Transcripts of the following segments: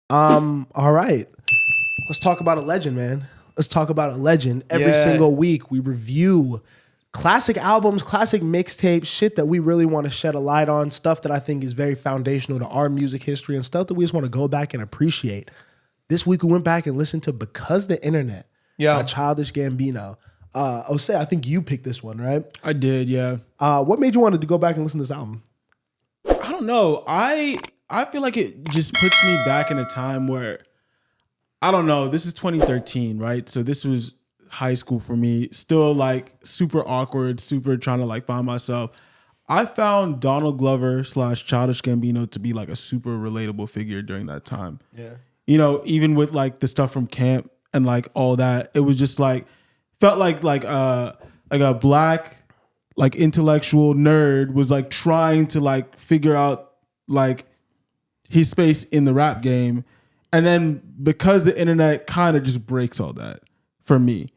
All right. Let's talk about a legend, man. Let's talk about a legend. Every single week we review classic albums, classic mixtapes, shit that we really want to shed a light on, stuff that I think is very foundational to our music history and stuff that we just want to go back and appreciate. This week we went back and listened to Because the Internet by Childish Gambino. Osei, I think you picked this one, right? I did, yeah. What made you want to go back and listen to this album? I don't know. I feel like it just puts me back in a time where, I don't know, this is 2013, right? So this was high school for me. Still like super awkward, super trying to like find myself. I found Donald Glover / Childish Gambino to be like a super relatable figure during that time. Yeah. You know, even with like the stuff from camp and like all that, it was just like, felt like a black like intellectual nerd was like trying to like figure out like his space in the rap game. And then Because the Internet kind of just breaks all that for me.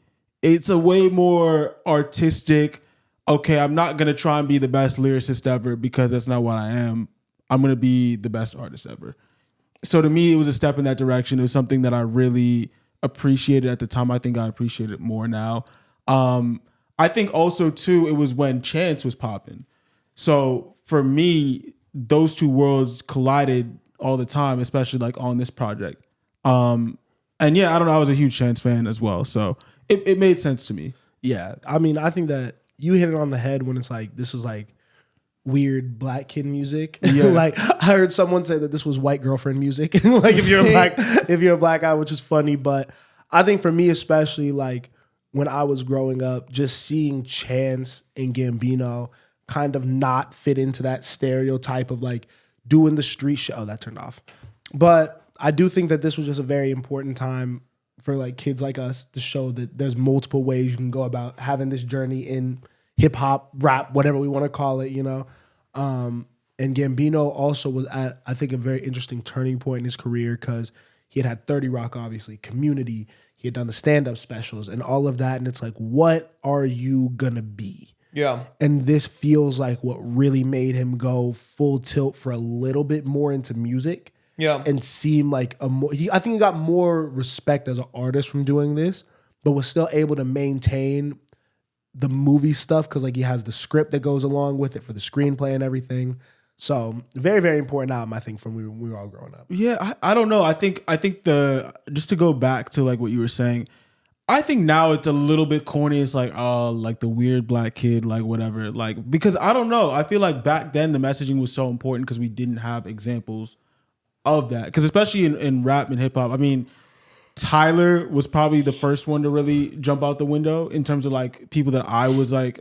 It's a way more artistic, okay, I'm not going to try and be the best lyricist ever because that's not what I am. I'm going to be the best artist ever. So to me, it was a step in that direction. It was something that I really appreciated at the time. I think I appreciate it more now. I think also too, it was when Chance was popping. So for me, those two worlds collided all the time, especially like on this project. And yeah, I don't know. I was a huge Chance fan as well. So it made sense to me. Yeah. I mean, I think that you hit it on the head when it's like, this is like weird black kid music. Yeah. Like I heard someone say that this was white girlfriend music. Like if you're a black guy, which is funny. But I think for me, especially like when I was growing up, just seeing Chance and Gambino kind of not fit into that stereotype of like doing the street show. Oh, that turned off. But I do think that this was just a very important time for like kids like us to show that there's multiple ways you can go about having this journey in hip hop, rap, whatever we want to call it, you know? And Gambino also was at, I think, a very interesting turning point in his career because he had 30 Rock, obviously, Community. He had done the stand-up specials and all of that. And it's like, what are you gonna be? Yeah. And this feels like what really made him go full tilt for a little bit more into music. Yeah. And seem like I think he got more respect as an artist from doing this, but was still able to maintain the movie stuff because like he has the script that goes along with it for the screenplay and everything. So very, very important album, I think, from when we were all growing up. Yeah, I don't know. I think just to go back to like what you were saying, I think now it's a little bit corny. It's like, oh, like the weird black kid, like whatever. Like, because I don't know. I feel like back then the messaging was so important because we didn't have examples of that. Because especially in rap and hip hop, I mean, Tyler was probably the first one to really jump out the window in terms of like people that I was like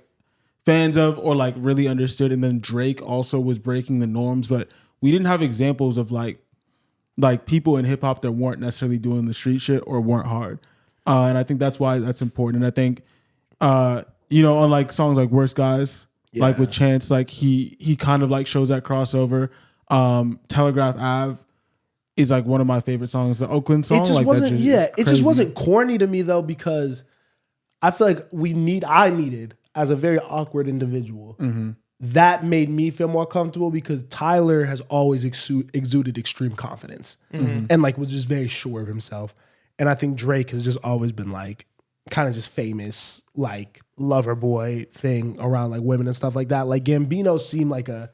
fans of or like really understood. And then Drake also was breaking the norms, but we didn't have examples of like people in hip hop that weren't necessarily doing the street shit or weren't hard. And I think that's why that's important. And I think, on like songs like Worst Guys, like with Chance, like he kind of like shows that crossover. Telegraph Ave is like one of my favorite songs. The Oakland song. It just like wasn't, it just wasn't corny to me though, because I feel like I needed as a very awkward individual. Mm-hmm. That made me feel more comfortable because Tyler has always exuded extreme confidence and like was just very sure of himself. And I think Drake has just always been like kind of just famous, like lover boy thing around like women and stuff like that. Like Gambino seemed like a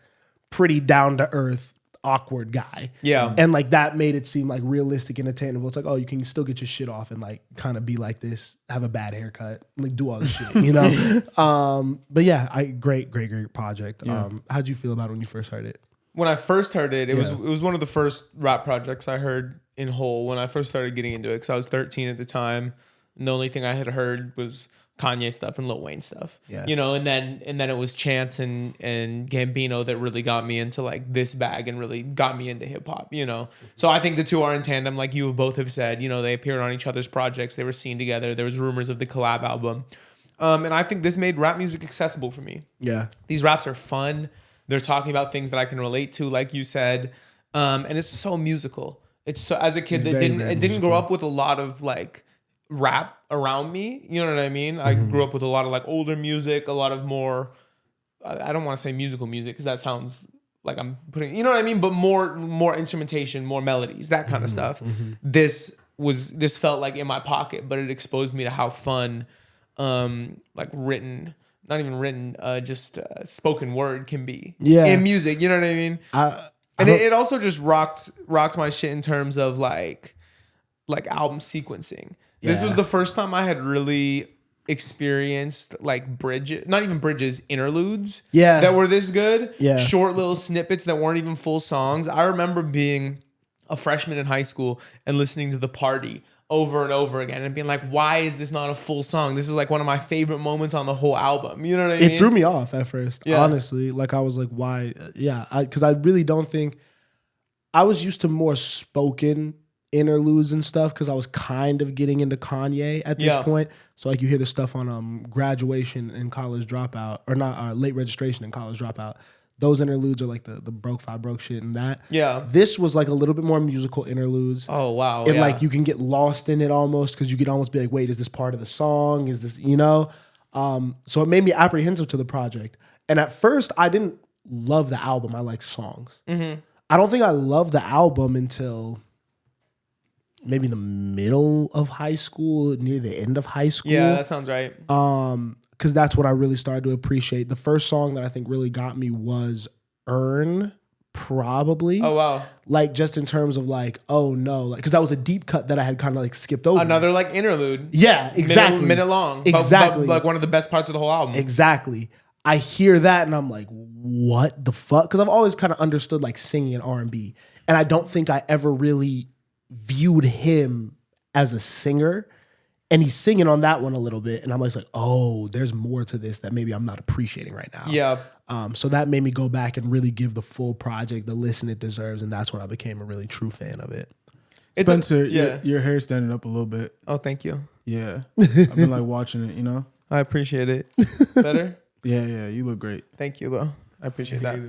pretty down to earth, awkward guy. Yeah. And like that made it seem like realistic and attainable. It's like, oh, you can still get your shit off and like kind of be like this, have a bad haircut, like do all this shit, you know? But yeah, great project. Yeah. How'd you feel about it when you first heard it? When I first heard it, it was one of the first rap projects I heard in whole when I first started getting into it because I was 13 at the time. And the only thing I had heard was Kanye stuff and Lil Wayne stuff. Yeah. You know, and then it was Chance and Gambino that really got me into like this bag and really got me into hip hop, you know. So I think the two are in tandem, like you both have said. You know, they appeared on each other's projects, they were seen together, there was rumors of the collab album. And I think this made rap music accessible for me. Yeah. These raps are fun. They're talking about things that I can relate to, like you said. And it's so musical. It's so, as a kid that didn't grow up with a lot of like rap around me. You know what I mean? I grew up with a lot of like older music, a lot of more, I don't want to say musical music because that sounds like I'm putting, you know what I mean? But more instrumentation, more melodies, that kind of stuff. This felt like in my pocket, but it exposed me to how fun, like written, not even written, just spoken word can be in music. You know what I mean? It also just rocked my shit in terms of like album sequencing. Yeah. This was the first time I had really experienced like not even bridges, interludes that were this good. Yeah. Short little snippets that weren't even full songs. I remember being a freshman in high school and listening to The Party over and over again and being like, why is this not a full song? This is like one of my favorite moments on the whole album. You know what I mean? It threw me off at first, honestly. Like I was like, why? Because I really don't think I was used to more spoken interludes and stuff because I was kind of getting into Kanye at this point. So like you hear the stuff on Graduation and College Dropout, or not Late Registration and College Dropout. Those interludes are like the broke five broke shit and that. Yeah. This was like a little bit more musical interludes. Oh wow. And like you can get lost in it almost because you could almost be like, wait, is this part of the song? Is this, you know? So it made me apprehensive to the project. And at first I didn't love the album. I like songs. Mm-hmm. I don't think I loved the album until maybe the middle of high school, near the end of high school. Yeah, that sounds right. Because that's when I really started to appreciate. The first song that I think really got me was Earn, probably. Oh, wow. Like, just in terms of like, oh no. Like, because that was a deep cut that I had kind of like skipped over. Another like interlude. Yeah, exactly. Minute long. Exactly. But like one of the best parts of the whole album. Exactly. I hear that and I'm like, what the fuck? Because I've always kind of understood like singing and R&B. And I don't think I ever really viewed him as a singer, and he's singing on that one a little bit, and I'm like, oh, there's more to this that maybe I'm not appreciating right now. Yeah. So that made me go back and really give the full project the listen it deserves, and that's when I became a really true fan of it. Spencer, your hair's standing up a little bit. Oh, thank you. Yeah, I've been like watching it. You know, I appreciate it. Better. Yeah, you look great. Thank you, though. I appreciate that.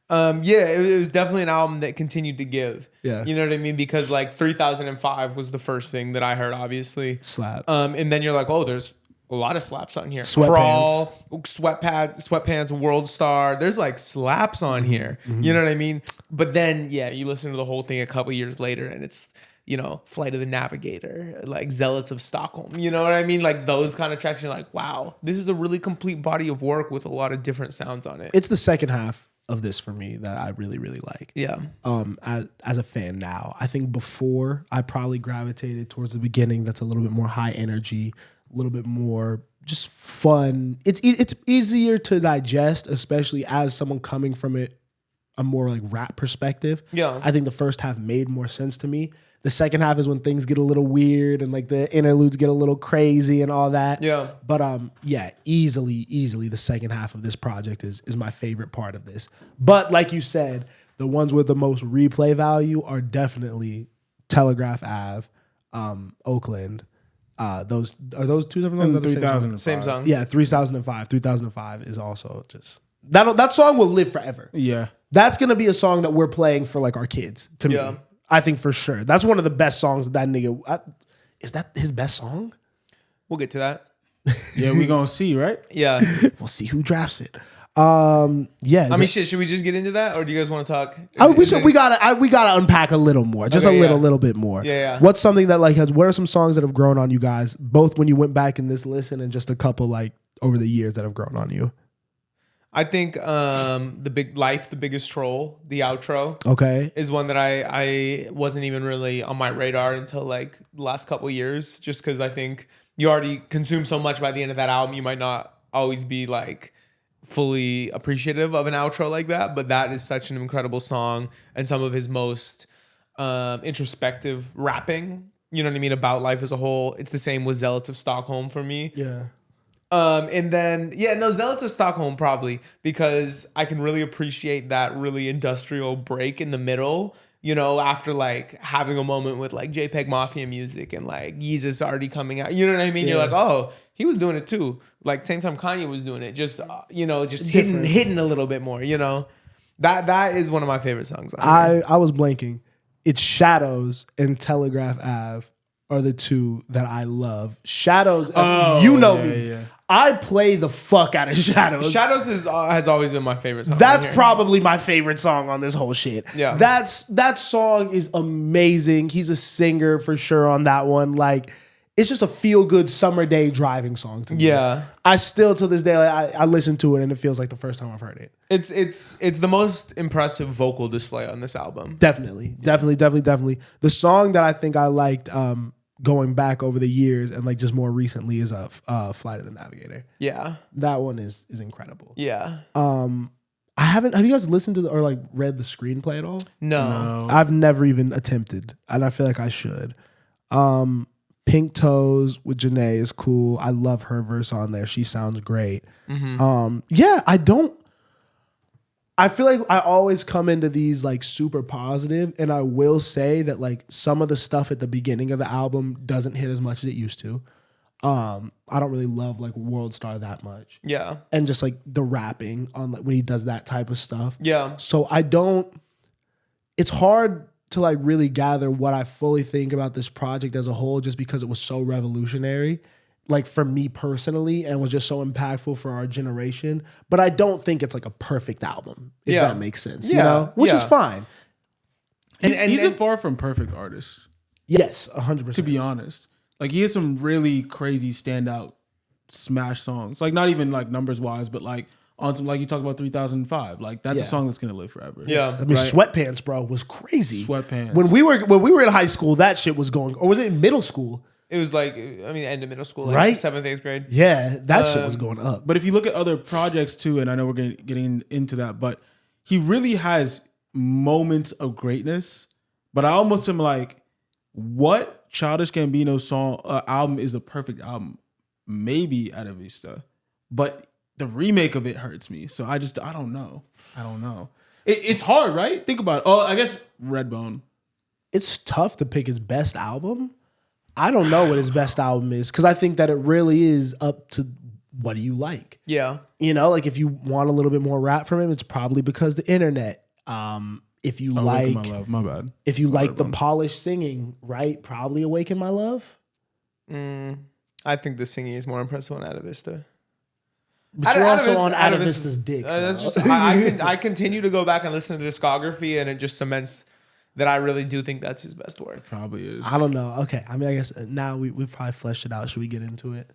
It was definitely an album that continued to give. Yeah. You know what I mean? Because like 3005 was the first thing that I heard, obviously. Slap. And then you're like, oh, there's a lot of slaps on here. Sweatpants. Crawl, sweatpants, World Star. There's like slaps on here. Mm-hmm. You know what I mean? But then, you listen to the whole thing a couple years later and it's, you know, Flight of the Navigator, like Zealots of Stockholm. You know what I mean? Like those kind of tracks. You're like, wow, this is a really complete body of work with a lot of different sounds on it. It's the second half of this for me that I really, really like. Yeah. As a fan now, I think before I probably gravitated towards the beginning. That's a little bit more high energy, a little bit more just fun. It's easier to digest, especially as someone coming from a more like rap perspective. Yeah. I think the first half made more sense to me. The second half is when things get a little weird and like the interludes get a little crazy and all that. Yeah. But easily the second half of this project is my favorite part of this. But like you said, the ones with the most replay value are definitely Telegraph Ave, Oakland. Those two different ones? 3005. Same song. Yeah, 3005. 3005 is also just that song will live forever. Yeah. That's gonna be a song that we're playing for like our kids, to me. I think for sure. That's one of the best songs that nigga... is that his best song? We'll get to that. Yeah, we gonna see, right? Yeah. We'll see who drafts it. Yeah. I mean, should we just get into that? Or do you guys want to talk? We gotta unpack a little more. Just a little bit more. Yeah. What's something that like what are some songs that have grown on you guys, both when you went back in this listen and just a couple like over the years that have grown on you? I think the biggest troll, the outro, is one that I wasn't even really on my radar until like the last couple of years, just because I think you already consume so much by the end of that album, you might not always be like fully appreciative of an outro like that, but that is such an incredible song and some of his most introspective rapping, you know what I mean, about life as a whole. It's the same with Zealots of Stockholm for me. Yeah. And then, Zealots of Stockholm probably, because I can really appreciate that really industrial break in the middle, you know, after like having a moment with like JPEG Mafia music and like Yeezus already coming out. You know what I mean? Yeah. You're like, oh, he was doing it too. Like same time Kanye was doing it, just hitting a little bit more, you know. That is one of my favorite songs. I was blanking. It's Shadows and Telegraph Ave are the two that I love. Shadows, me. Yeah. I play the fuck out of Shadows. Shadows has always been my favorite song. That's probably my favorite song on this whole shit. Yeah. That song is amazing. He's a singer for sure on that one. Like, it's just a feel-good summer day driving song to me. Yeah. I still, to this day, I listen to it and it feels like the first time I've heard it. It's the most impressive vocal display on this album. Definitely. The song that I think I liked going back over the years and like just more recently is Flight of the Navigator. Yeah. That one is incredible. Yeah. Have you guys listened to or like read the screenplay at all? No. I've never even attempted, and I feel like I should. Pink Toes with Janae is cool. I love her verse on there. She sounds great. I feel like I always come into these like super positive, and I will say that like some of the stuff at the beginning of the album doesn't hit as much as it used to. I don't really love like World Star that much. Yeah. And just like the rapping on like when he does that type of stuff. Yeah. So it's hard to like really gather what I fully think about this project as a whole, just because it was so revolutionary, like for me personally, and was just so impactful for our generation. But I don't think it's like a perfect album, if that makes sense. You know, which is fine. He's a far from perfect artist. Yes, 100%. To be honest, like he has some really crazy standout smash songs. Like not even like numbers wise, but like on some, like you talk about 3005. Like that's a song that's gonna live forever. Yeah. I mean, Sweatpants, bro, was crazy. Sweatpants. When we were in high school, that shit was going, or was it in middle school? It was like, end of middle school, like right? 7th, 8th grade. Yeah, that shit was going up. But if you look at other projects too, and I know we're getting into that, but he really has moments of greatness. But I almost am like, what Childish Gambino song album is a perfect album? Maybe Ada Vista, but the remake of it hurts me. So I don't know. It's hard, right? Think about it. Oh, I guess Redbone. It's tough to pick his best album. I don't know what his best album is, because I think that it really is up to what do you like. Yeah. You know, like if you want a little bit more rap from him, it's probably because the internet. If you like, My Love, my bad. If you like the polished singing, right? Probably Awaken My Love. I think the singing is more impressive on Ada Vista. But you're also on Ada Vista's dick. That's just, I continue to go back and listen to the discography, and it just cements that I really do think that's his best work. Probably is. I don't know. Okay. I mean, I guess now we've probably fleshed it out. Should we get into it?